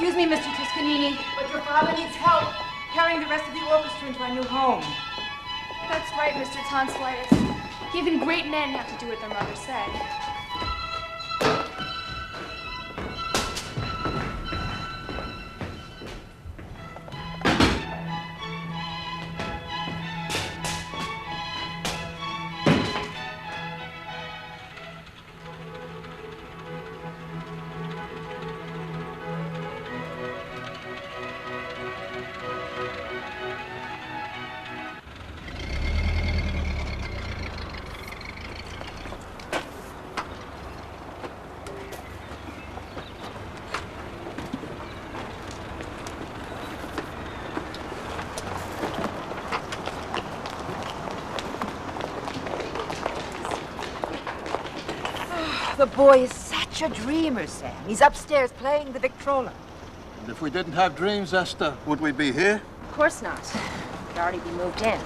Excuse me, Mr. Toscanini, but your father needs help carrying the rest of the orchestra into our new home. That's right, Mr. Tonsillitis. Even great men have to do what their mother said. The boy is such a dreamer, Sam. He's upstairs playing the Victrola. And if we didn't have dreams, Esther, would we be here? Of course not. We'd already be moved in.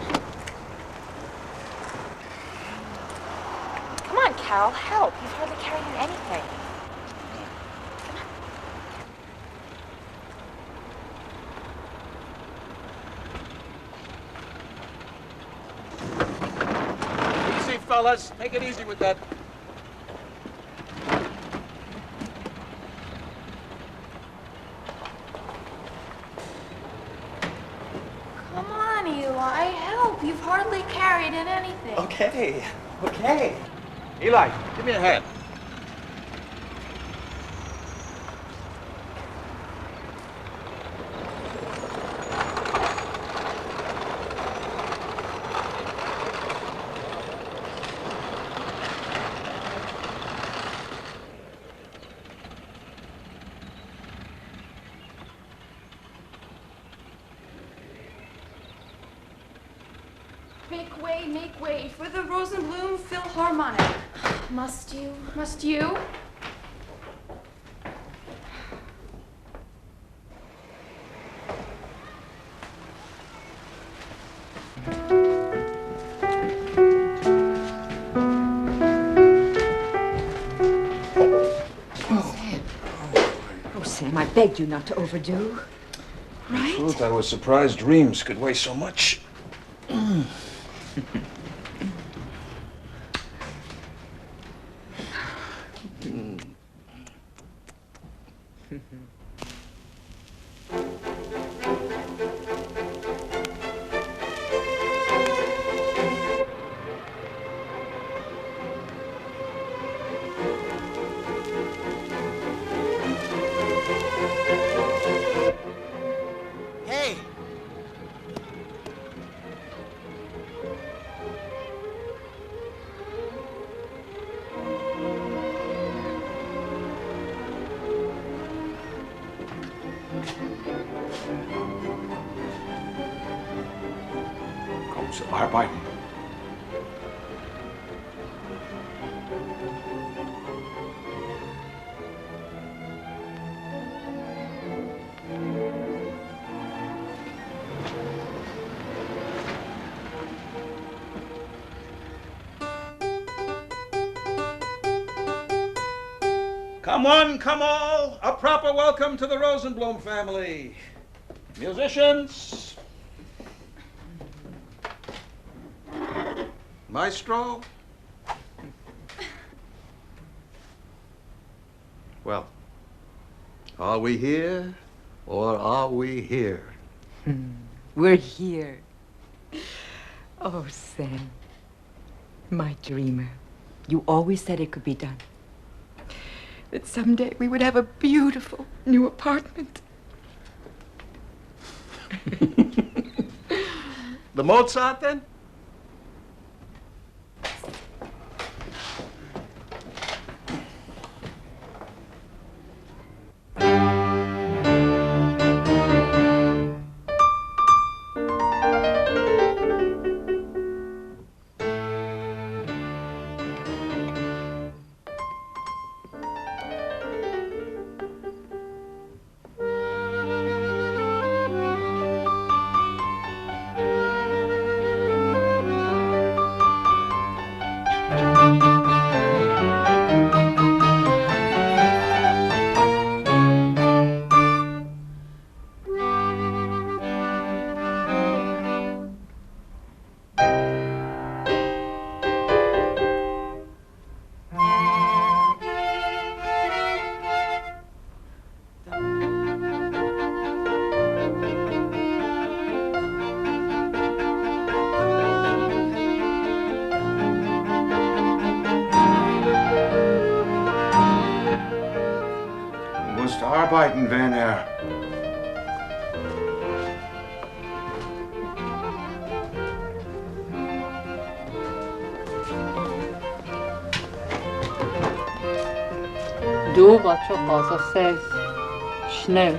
Come on, Cal, help. You've hardly carried in anything. Easy, fellas. Take it easy with that. Come on, Eli, help. You've hardly carried in anything. Okay. Eli, give me a hand. Make way for the Rosenblum Philharmonic. Must you? Must you? Oh, Sam, I begged you not to overdo. Right? In truth, I was surprised dreams could weigh so much. Hey! Komm zu arbeiten. Come one, come all, a proper welcome to the Rosenblum family. Musicians. Maestro. Well, are we here or are we here? We're here. Oh, Sam, my dreamer. You always said it could be done. That someday we would have a beautiful new apartment. The Mozart, then? arbeiten, Werner. Du var çok fazla ses. Schnell.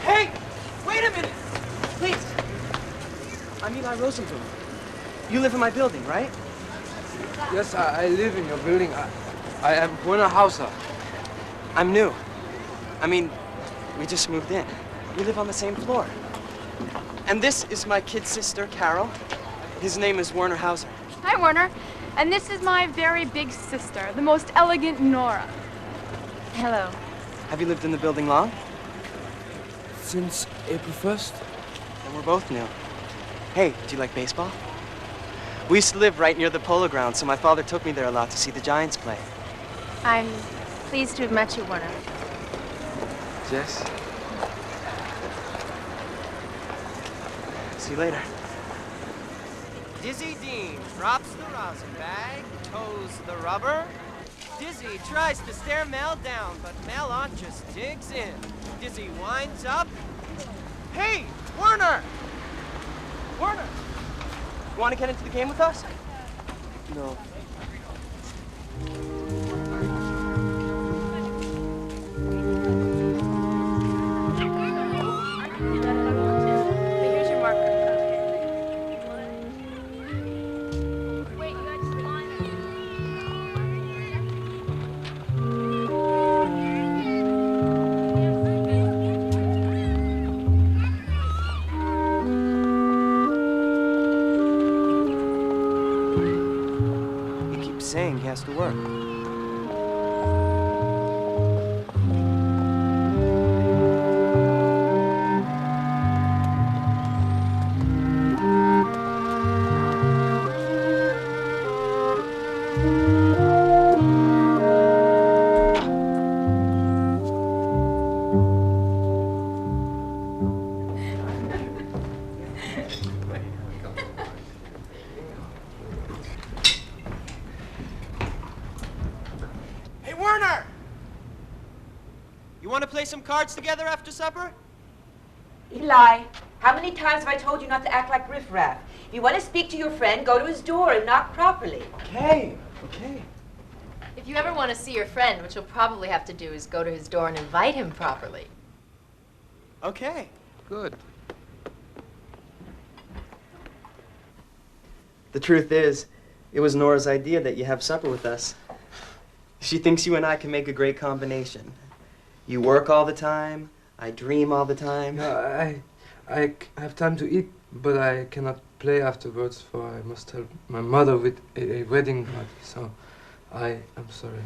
Hey! Wait a minute! Please! I'm Eli Rosenblum. You live in my building, right? Yes, I live in your building. I am Werner Hauser. I'm new. I mean, we just moved in. We live on the same floor. And this is my kid sister, Carol. His name is Werner Hauser. Hi, Werner. And this is my very big sister, the most elegant Nora. Hello. Have you lived in the building long? Since April 1st? Then we're both new. Hey, do you like baseball? We used to live right near the polo grounds, so my father took me there a lot to see the Giants play. I'm pleased to have met you, Werner. Jess? See you later. Dizzy Dean drops the rosin bag, toes the rubber. Dizzy tries to stare Mel down, but Mel Aunt just digs in. Dizzy winds up. Hey, Werner! Werner! You want to get into the game with us? No. Here's your marker. Wait, you got to line He keeps saying he has to work. Hey, Werner! You want to play some cards together after supper? Eli, how many times have I told you not to act like riffraff? If you want to speak to your friend, go to his door and knock properly. Okay, okay. If you ever want to see your friend, what you'll probably have to do is go to his door and invite him properly. Okay. Good. The truth is, it was Nora's idea that you have supper with us. She thinks you and I can make a great combination. You work all the time, I dream all the time. I have time to eat, but I cannot play afterwards, for I must help my mother with a wedding party, so I am sorry.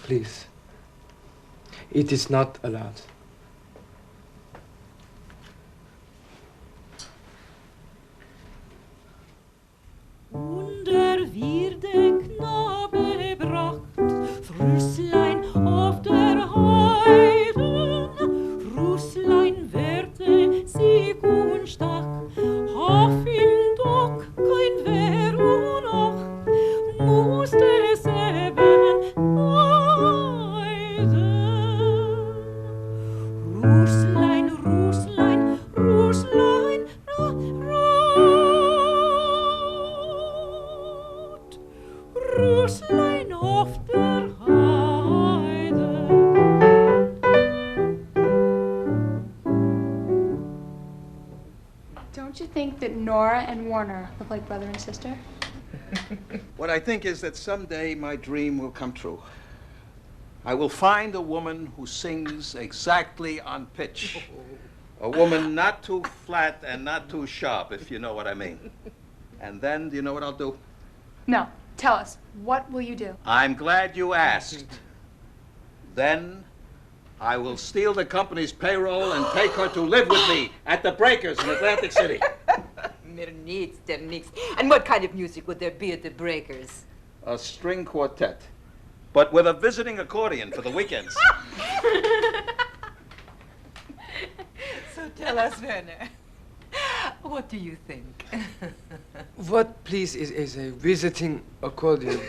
Please. It is not allowed. Und wird der Knabe bracht, Früßlein auf der Heide, Früßlein werte Sieg und Stach, auf ihm doch kein Wehr und Acht, musste es eben leiden. Rüßlein, Rüßlein, Rüßlein, Rüßlein auf der Heide. Don't you think that Nora and Werner look like brother and sister? What I think is that someday my dream will come true. I will find a woman who sings exactly on pitch. A woman not too flat and not too sharp, if you know what I mean. And then, do you know what I'll do? No. Tell us, what will you do? I'm glad you asked. Then I will steal the company's payroll and take her to live with me at the Breakers in Atlantic City. Mir nichts, der nix. And what kind of music would there be at the Breakers? A string quartet, but with a visiting accordion for the weekends. So Tell us, Werner. What do you think? What, please, is a visiting accordion?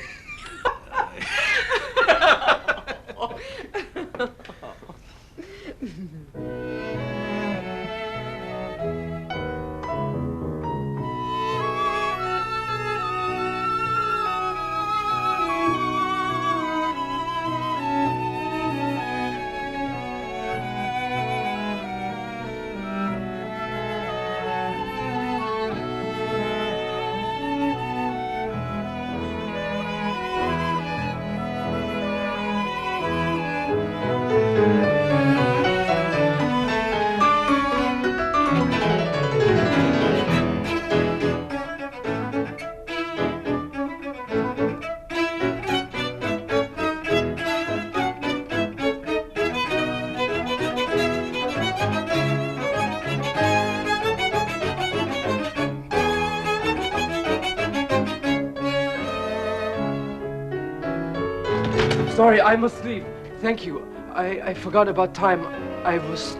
Sorry, I must leave. Thank you. I forgot about time. I was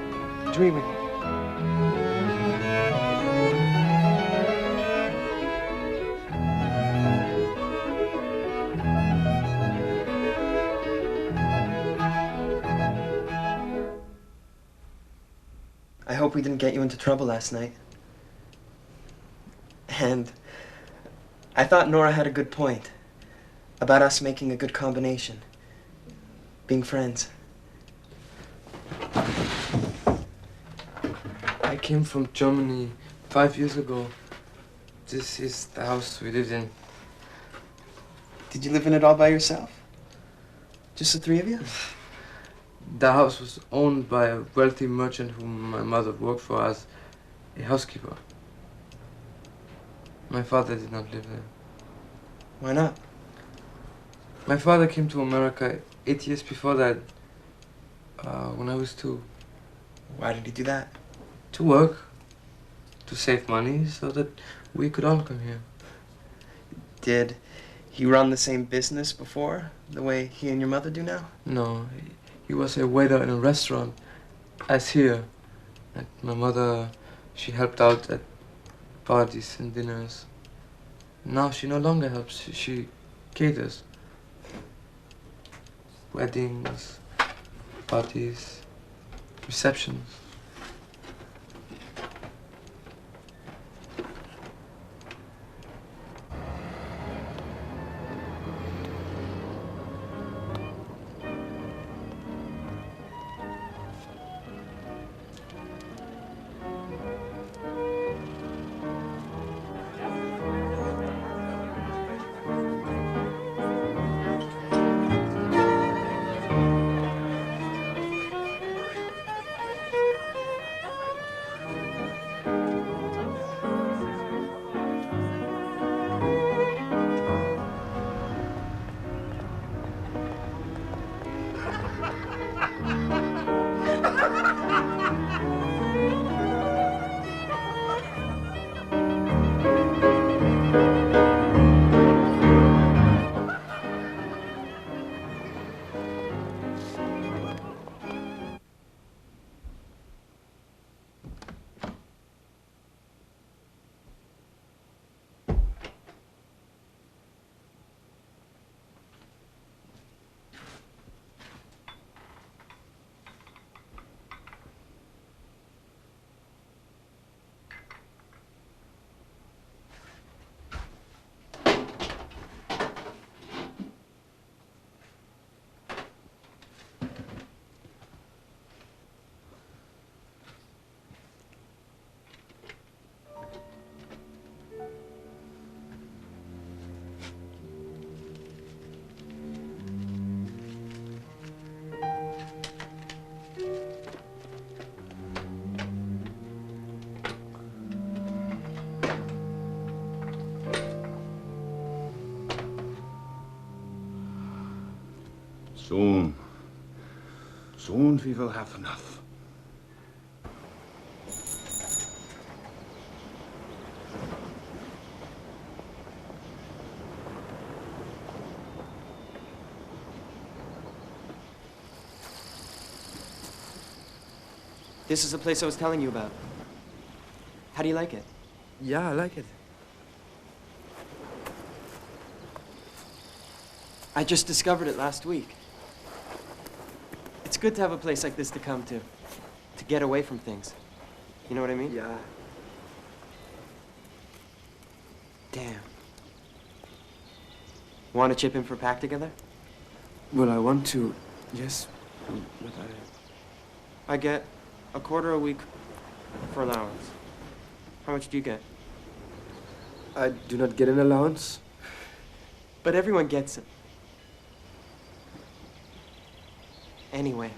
dreaming. I hope we didn't get you into trouble last night. And I thought Nora had a good point about us making a good combination, being friends. I came from Germany 5 years ago. This is the house we lived in. Did you live in it all by yourself? Just the three of you? The house was owned by a wealthy merchant whom my mother worked for as a housekeeper. My father did not live there. Why not? My father came to America 8 years before that, when I was 2. Why did he do that? To work, to save money so that we could all come here. Did he run the same business before, the way he and your mother do now? No, he was a waiter in a restaurant, as here. And my mother, she helped out at parties and dinners. Now she no longer helps, she caters. Weddings, parties, receptions. Soon. Soon we will have enough. This is the place I was telling you about. How do you like it? Yeah, I like it. I just discovered it last week. It's good to have a place like this to come to get away from things. You know what I mean? Yeah. Damn. Want to chip in for a pack together? Well, I want to, yes, but I get a quarter a week for allowance. How much do you get? I do not get an allowance. But everyone gets it. Anyway,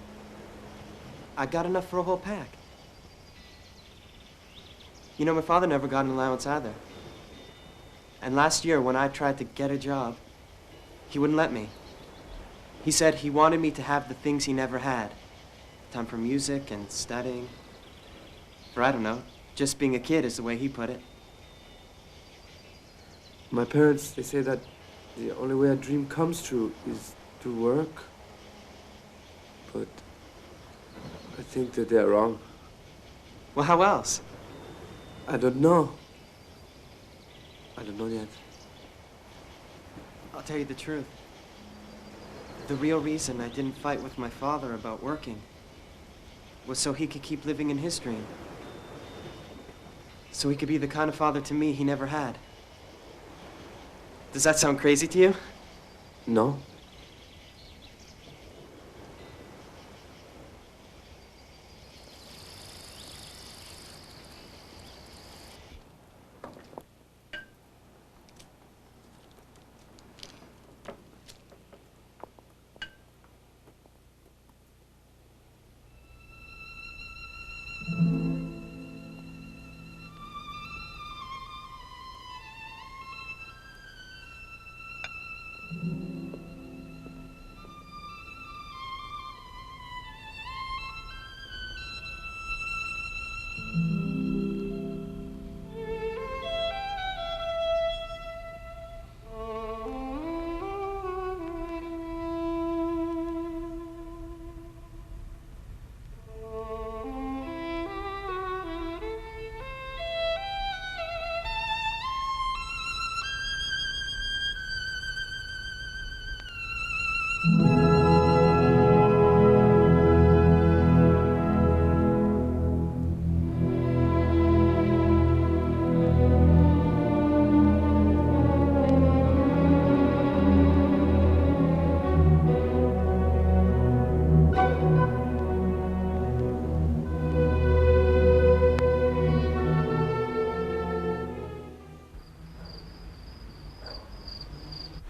I got enough for a whole pack. You know, my father never got an allowance either. And last year, when I tried to get a job, he wouldn't let me. He said he wanted me to have the things he never had. Time for music and studying. For, I don't know, just being a kid is the way he put it. My parents, they say that the only way a dream comes true is to work. But I think that they're wrong. Well, how else? I don't know. I don't know yet. I'll tell you the truth. The real reason I didn't fight with my father about working was so he could keep living in his dream. So he could be the kind of father to me he never had. Does that sound crazy to you? No.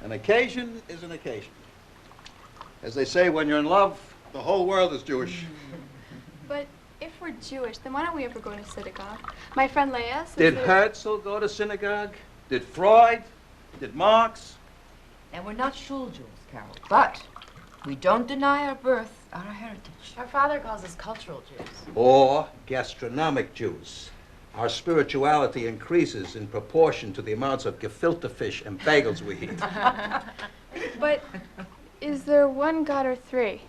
An occasion is an occasion. As they say, when you're in love, the whole world is Jewish. But if we're Jewish, then why don't we ever go to synagogue? My friend Leah says Did that- Herzl go to synagogue? Did Freud? Did Marx? And we're not shul Jews, Carol, but we don't deny our birth, our heritage. Our father calls us cultural Jews. Or gastronomic Jews. Our spirituality increases in proportion to the amounts of gefilte fish and bagels we eat. But is there one God or three?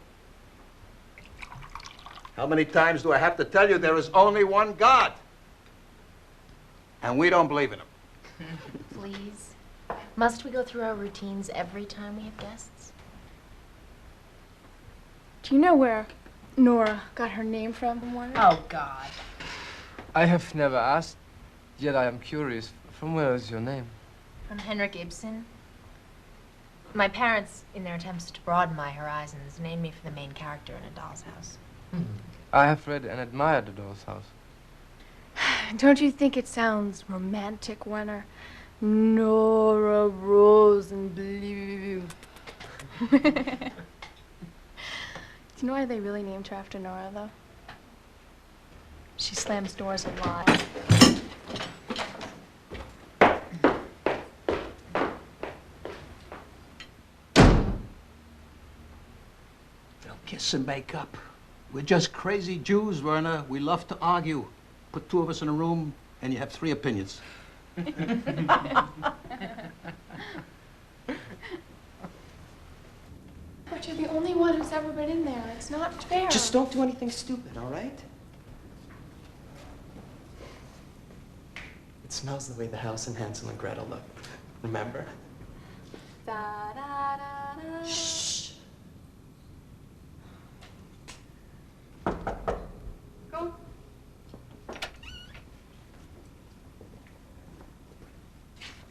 How many times do I have to tell you there is only one God? And we don't believe in him. Please. Must we go through our routines every time we have guests? Do you know where Nora got her name from? Oh, God. I have never asked, yet I am curious. From where is your name? From Henrik Ibsen. My parents, in their attempts to broaden my horizons, named me for the main character in A Doll's House. I have read and admired The Doll's House. Don't you think it sounds romantic, Wenner? Nora Rosenblum. Do you know why they really named her after Nora, though? She slams doors a lot. They'll kiss and make up. We're just crazy Jews, Werner. We love to argue. Put two of us in a room, and you have three opinions. But you're the only one who's ever been in there. It's not fair. Just don't do anything stupid, all right? smells the way the house in Hansel and Gretel looked. Remember? Da, da, da, da. Shh. Go.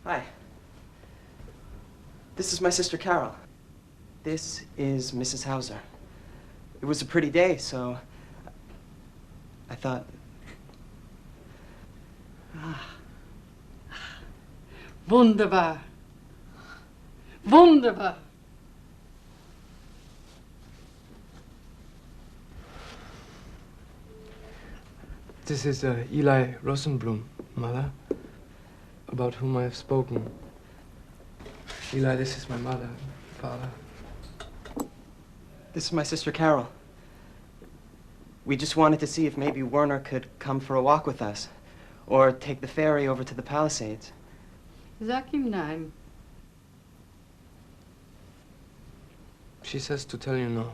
Hi. This is my sister Carol. This is Mrs. Hauser. It was a pretty day, so I thought... Wunderbar. Wunderbar. This is Eli Rosenblum, Mother, about whom I have spoken. Eli, this is my mother, Father. This is my sister Carol. We just wanted to see if maybe Werner could come for a walk with us, or take the ferry over to the Palisades. Sag ihm nein. She says to tell you no.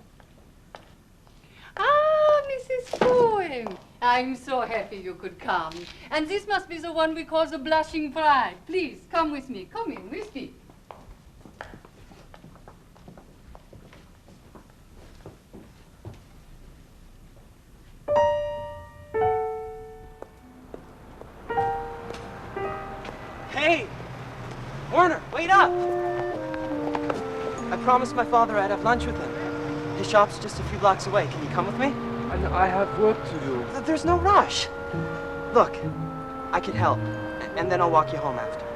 Ah, Mrs. Cohen. I'm so happy you could come. And this must be the one we call the blushing bride. Please, come with me. Come in with me. Hey! Werner, wait up! I promised my father I'd have lunch with him. His shop's just a few blocks away. Can you come with me? I have work to do. There's no rush. Look, I can help, and then I'll walk you home after.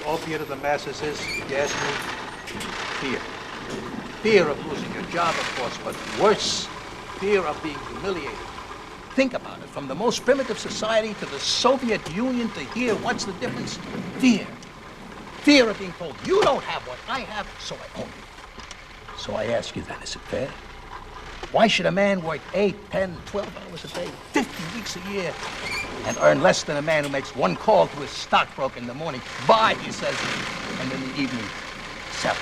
Opiate of the masses is, if you ask me, fear. Fear of losing your job, of course, but worse, fear of being humiliated. Think about it. From the most primitive society to the Soviet Union to here, what's the difference? Fear. Fear of being told, you don't have what I have, so I own you. So I ask you then, is it fair? Why should a man work 8, 10, 12 hours a day, 50 weeks a year, and earn less than a man who makes one call to his stockbroker in the morning, buy, he says, and in the evening, sell?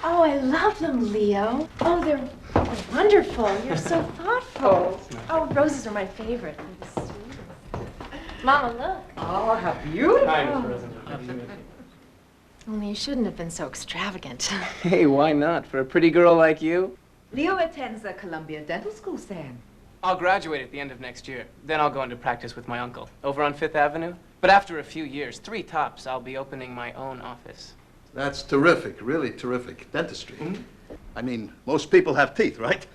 Oh, I love them, Leo. Oh, they're wonderful. You're so thoughtful. Oh, roses are my favorite. They're the sweetest. Mama, look. Oh, how beautiful. Only you shouldn't have been so extravagant. Hey, why not? For a pretty girl like you? Leo attends the Columbia Dental School, Sam. I'll graduate at the end of next year. Then I'll go into practice with my uncle over on 5th Avenue. But after a few years, 3 tops, I'll be opening my own office. That's terrific, really terrific. Dentistry. I mean, most people have teeth, right?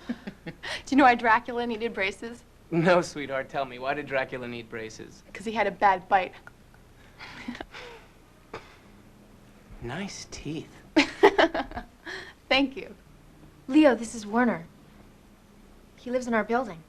Do you know why Dracula needed braces? No, sweetheart, tell me, why did Dracula need braces? Because he had a bad bite. Nice teeth. Thank you. Leo, this is Werner. He lives in our building.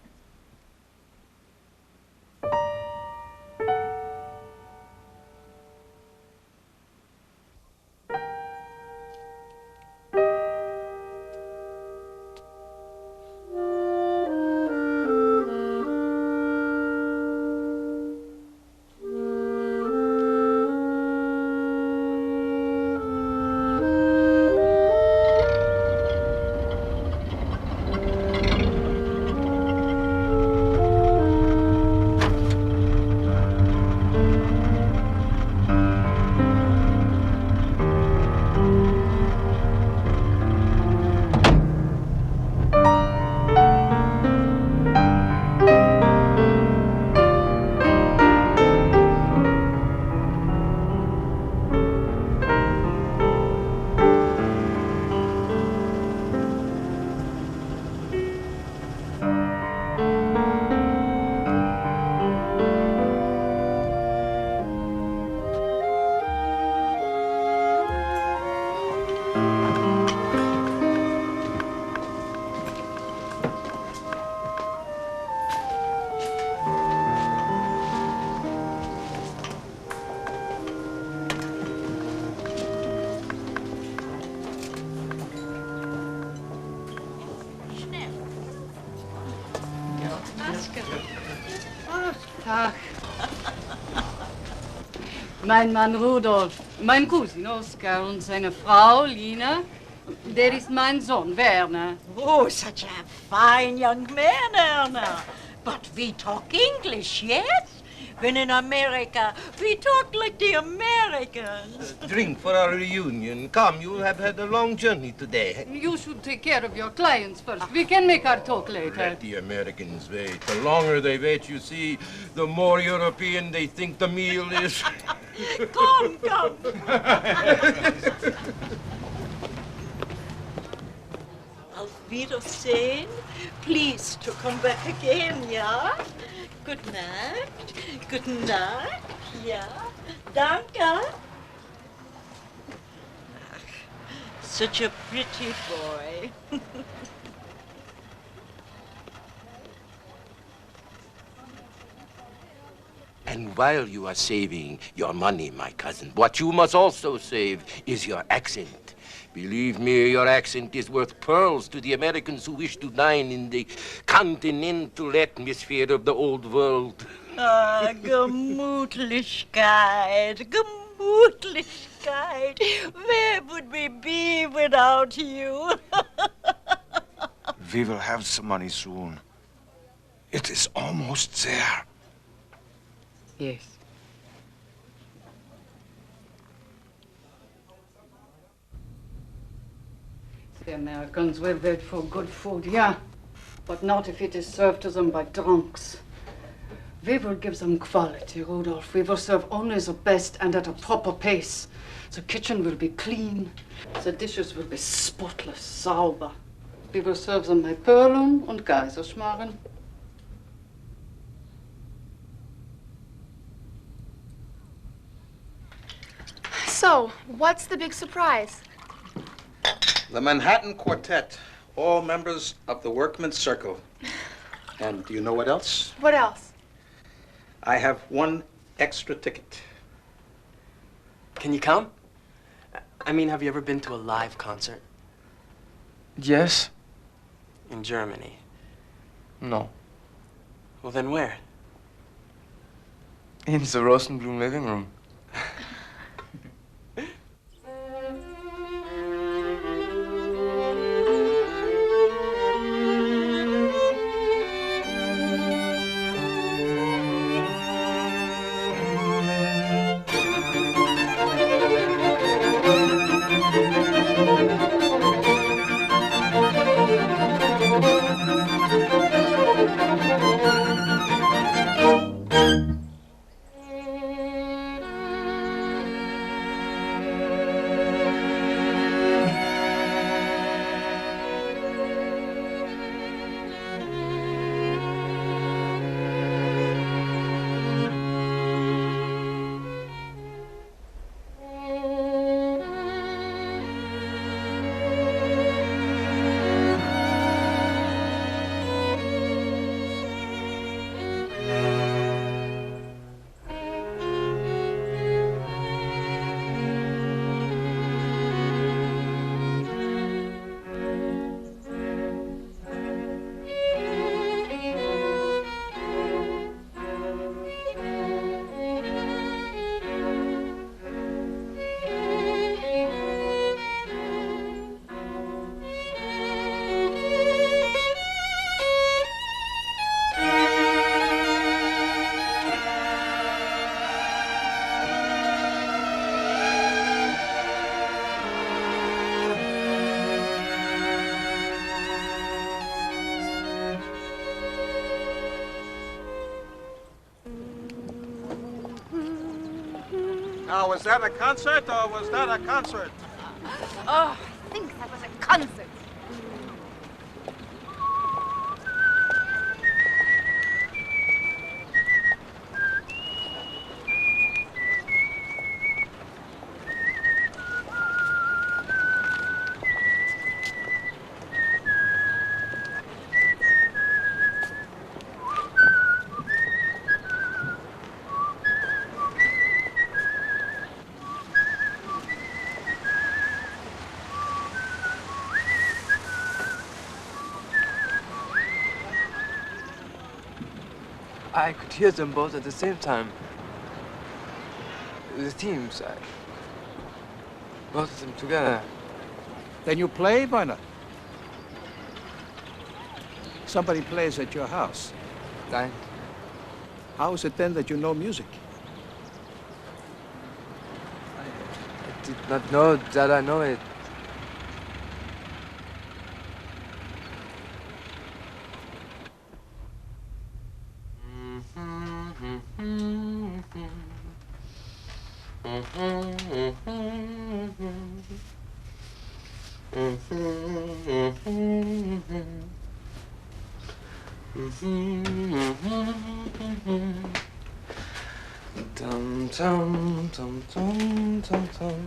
Tag. Mein Mann Rudolf, mein Cousin Oskar und seine Frau Lina. Der ist mein Sohn Werner. Oh, such a fine young man, Erna. But we talk English, yes? When in America, we talk like the Americans. Drink for our reunion. Come, you have had a long journey today. You should take care of your clients first. We can make our talk later. Let the Americans wait. The longer they wait, you see, the more European they think the meal is. Come, come. Auf Wiedersehen. Please to come back again, yeah? Good night. Good night. Yeah. Danke. Such a pretty boy. And while you are saving your money, my cousin, what you must also save is your accent. Believe me, your accent is worth pearls to the Americans who wish to dine in the continental atmosphere of the old world. Ah, Gemütlichkeit, Gemütlichkeit. Where would we be without you? We will have some money soon. It is almost there. Yes. The Americans will wait for good food, yeah, but not if it is served to them by drunks. We will give them quality, Rudolph. We will serve only the best and at a proper pace. The kitchen will be clean. The dishes will be spotless, sauber. We will serve them by Perlen und Kaiserschmarrn. So, what's the big surprise? The Manhattan Quartet, all members of the Workmen's Circle. And do you know what else? What else? I have one extra ticket. Can you come? I mean, have you ever been to a live concert? Yes? In Germany? No. Well, then where? In the Rosenblum living room. Now, was that a concert or was that a concert? Oh, I think that was a concert. I could hear them both at the same time. The themes, both of them together. Then you play? Why not? Somebody plays at your house. How is it then that you know music? I did not know that I know it. Tum tum tum tum tum tum.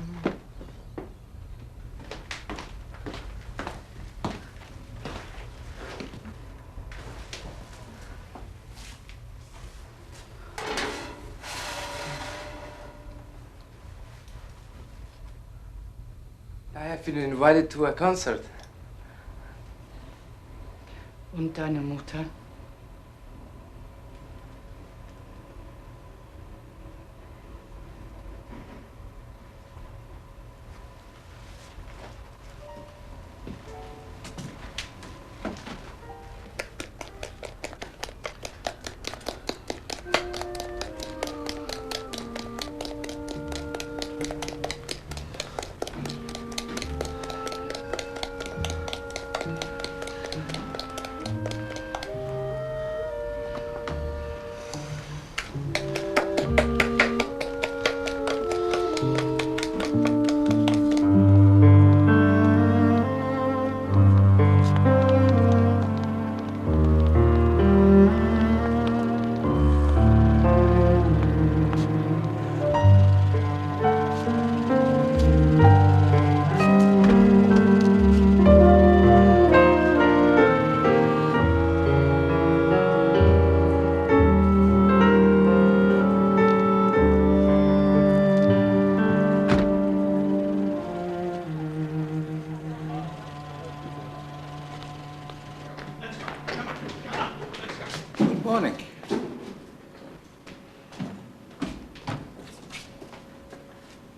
I have been invited to a concert. Und deine Mutter?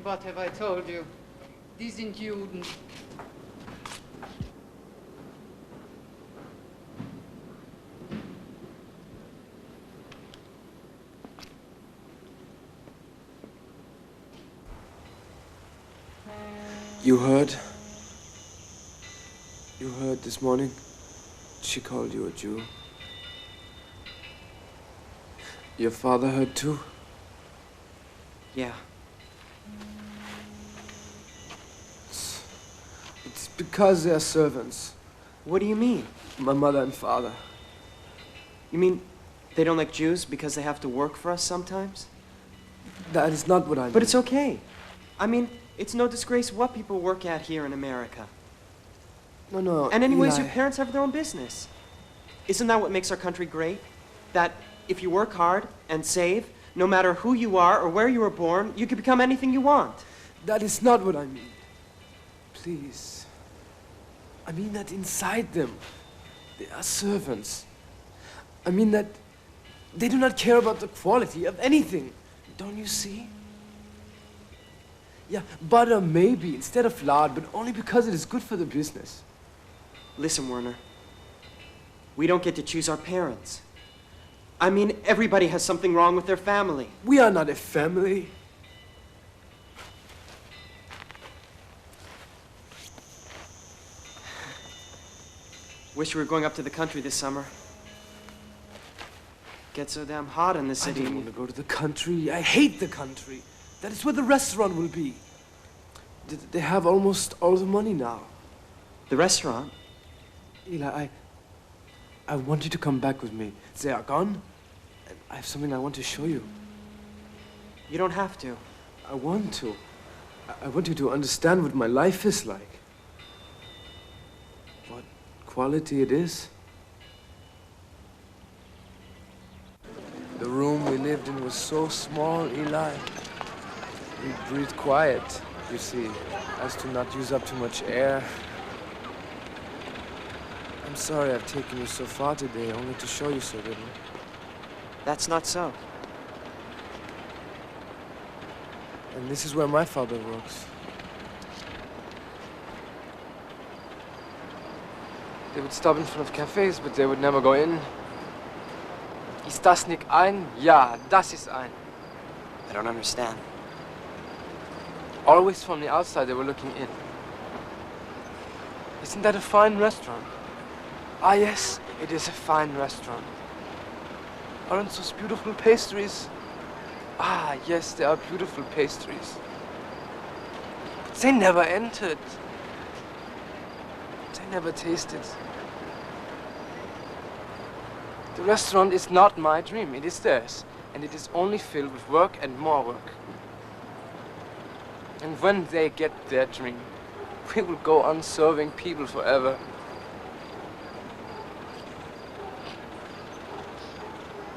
What have I told you? Die sind Juden. You heard? You heard this morning? She called you a Jew. Your father heard too? Yeah. It's because they're servants. What do you mean? My mother and father. You mean they don't like Jews because they have to work for us sometimes? That is not what I mean. But it's okay. I mean, it's no disgrace what people work at here in America. No, And anyways, Eli. your parents have their own business. Isn't that what makes our country great? That if you work hard and save, no matter who you are or where you were born, you can become anything you want. That is not what I mean. Please. I mean that inside them, they are servants. I mean that they do not care about the quality of anything. Don't you see? Yeah, butter maybe instead of lard, but only because it is good for the business. Listen, Werner. We don't get to choose our parents. I mean, everybody has something wrong with their family. We are not a family. Wish we were going up to the country this summer. Gets so damn hot in the city. I don't want to go to the country. I hate the country. That is where the restaurant will be. They have almost all the money now. The restaurant? Eli, I want you to come back with me. They are gone, and I have something I want to show you. You don't have to. I want to. I want you to understand what my life is like. What quality it is. The room we lived in was so small, Eli. We breathed quiet, you see, as to not use up too much air. I'm sorry I've taken you so far today, only to show you so little. That's not so. And this is where my father works. They would stop in front of cafes, but they would never go in. Ist das nicht ein? Ja, das ist ein. I don't understand. Always from the outside, they were looking in. Isn't that a fine restaurant? Ah, yes, it is a fine restaurant. Aren't those beautiful pastries? Ah, yes, they are beautiful pastries. But they never entered. They never tasted. The restaurant is not my dream, it is theirs. And it is only filled with work and more work. And when they get their dream, we will go on serving people forever.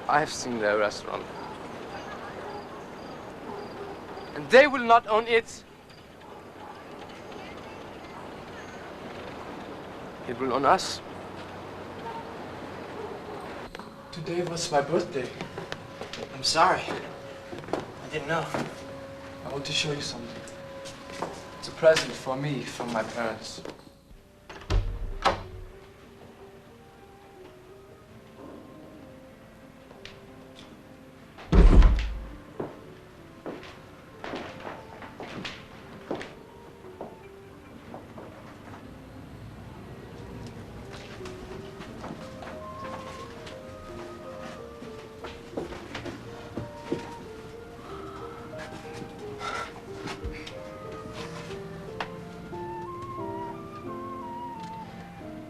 I've seen their restaurant. And they will not own it. It will own us. Today was my birthday. I'm sorry. I didn't know. I want to show you something. It's a present for me from my parents.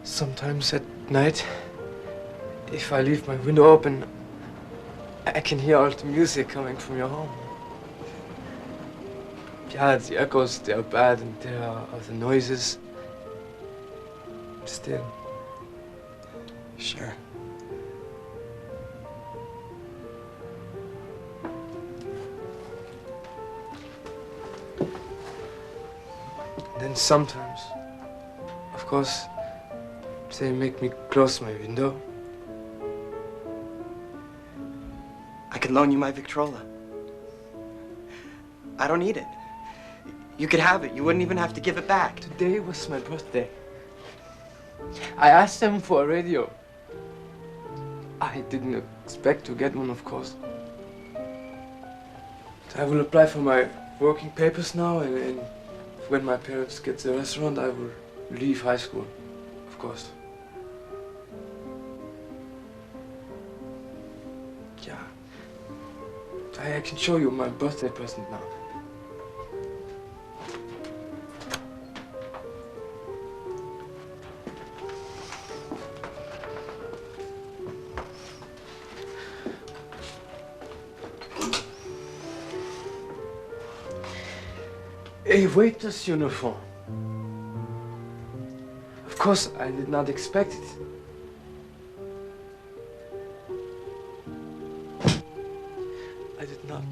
Sometimes at night, if I leave my window open, I can hear all the music coming from your home. Yeah, the echoes, they are bad and there are the noises. Still. Sure. Then sometimes, of course, they make me close my window. I could loan you my Victrola. I don't need it. You could have it. You wouldn't even have to give it back. Today was my birthday. I asked them for a radio. I didn't expect to get one, of course. I will apply for my working papers now, and when my parents get the restaurant, I will leave high school, of course. Yeah. I can show you my birthday present now. A waiter's uniform. Of course, I did not expect it. I did not.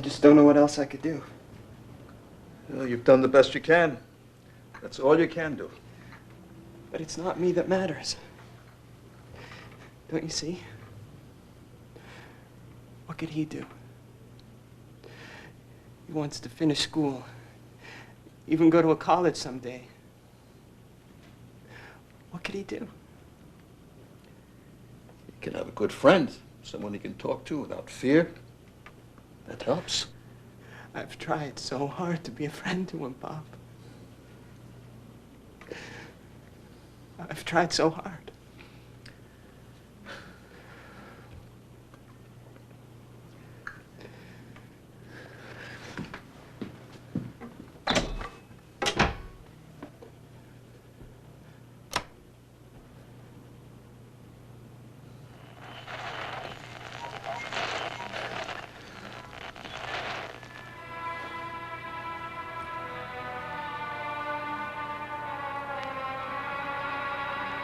just don't know what else I could do. Well, you've done the best you can. That's all you can do. But it's not me that matters. Don't you see? What could he do? He wants to finish school, even go to a college someday. What could he do? You can have a good friend, someone you can talk to without fear. That helps. I've tried so hard to be a friend to him, Pop. I've tried so hard.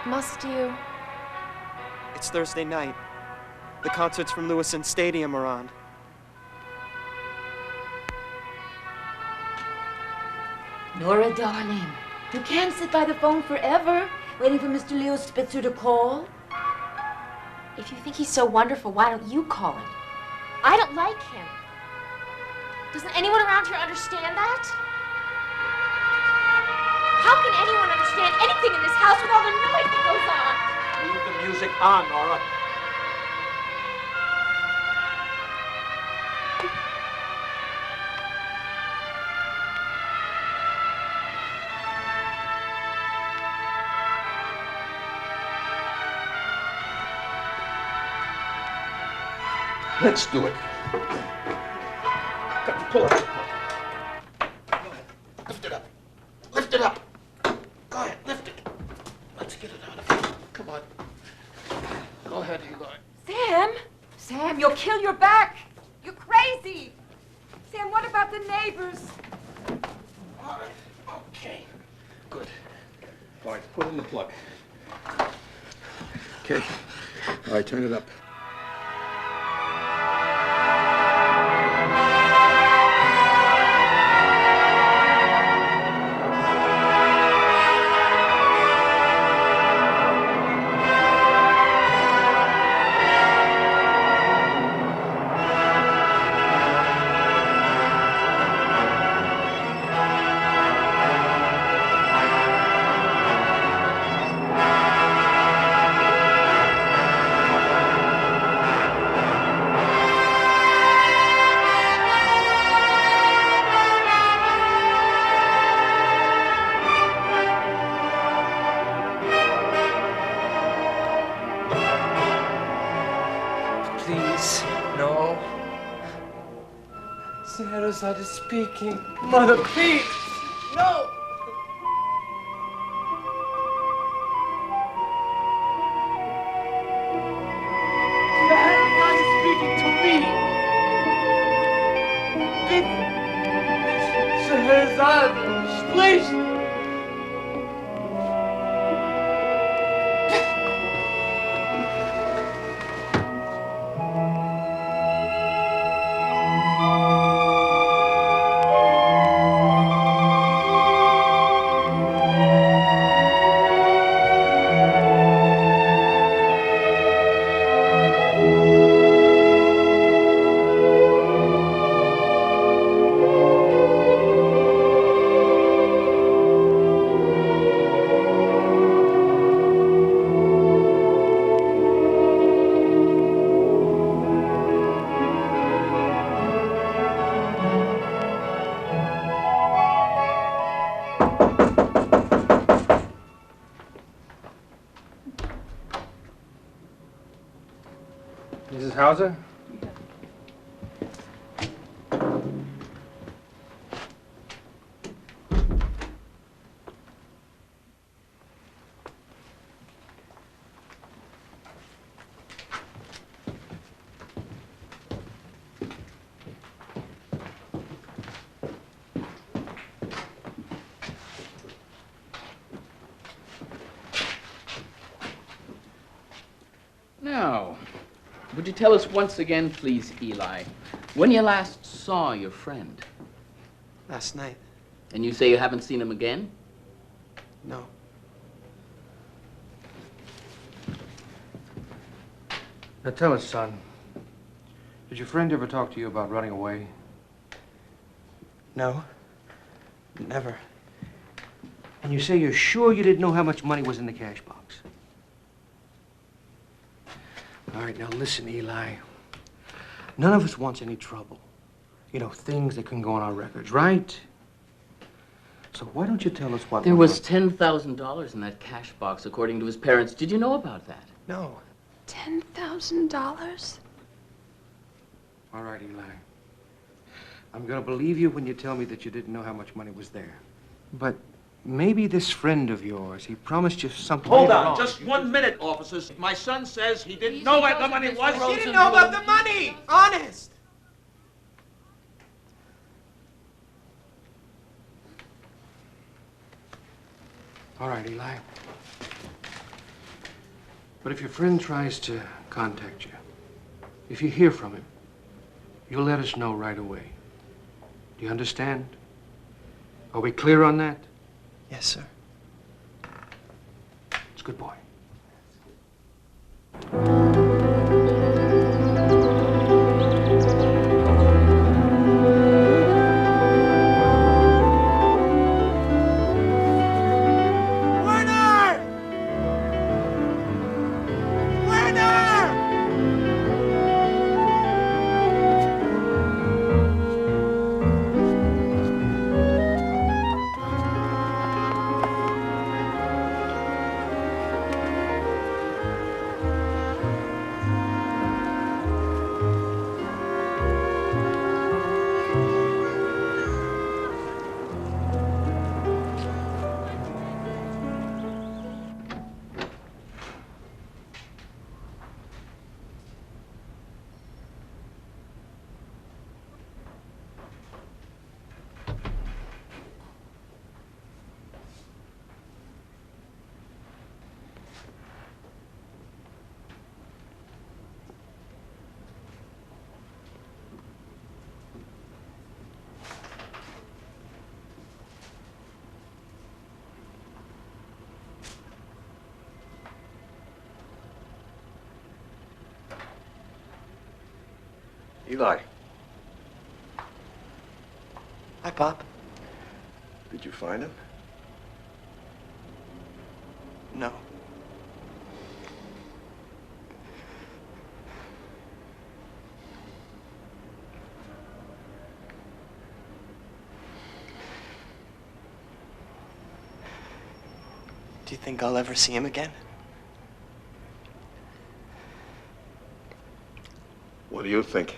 Must you? It's Thursday night. The concerts from Lewiston Stadium are on. Nora, darling, you can't sit by the phone forever, waiting for Mr. Leo Spitzer to call. If you think he's so wonderful, why don't you call him? I don't like him. Doesn't anyone around here understand that? How can anyone understand anything in this house with all the noise that goes on? Leave the music on, Nora. Let's do it. Come, pull up. Go ahead. Lift it up. Lift it up. Go ahead, lift it. Let's get it out of here. Come on. Go ahead, Eli. Sam! Sam, you'll kill your back! You're crazy! Sam, what about the neighbors? All right, okay. Good. All right, put in the plug. Okay. All right, turn it up. Please, no. Scheherazade is speaking. Mother, please, no! Scheherazade is speaking to me. Bitte, Scheherazade, sprich! Mrs. Hauser? Now, would you tell us once again, please, Eli, when you last saw your friend? Last night. And you say you haven't seen him again? No. Now tell us, son. Did your friend ever talk to you about running away? No. Never. And you say you're sure you didn't know how much money was in the cash box? All right, now listen, Eli. None of us wants any trouble. You know, things that can go on our records, right? So why don't you tell us what... There was $10,000 in that cash box, according to his parents. Did you know about that? No. $10,000? All right, Eli. I'm gonna believe you when you tell me that you didn't know how much money was there. But maybe this friend of yours, he promised you something. Hold later on, just 1 minute, officers. My son says he didn't know where the money was. He didn't know about the money! Honest! All right, Eli. But if your friend tries to contact you, if you hear from him, you'll let us know right away. Do you understand? Are we clear on that? Yes, sir. It's a good boy. Eli, Hi, Pop. did you find him? No. Do you think I'll ever see him again? What do you think?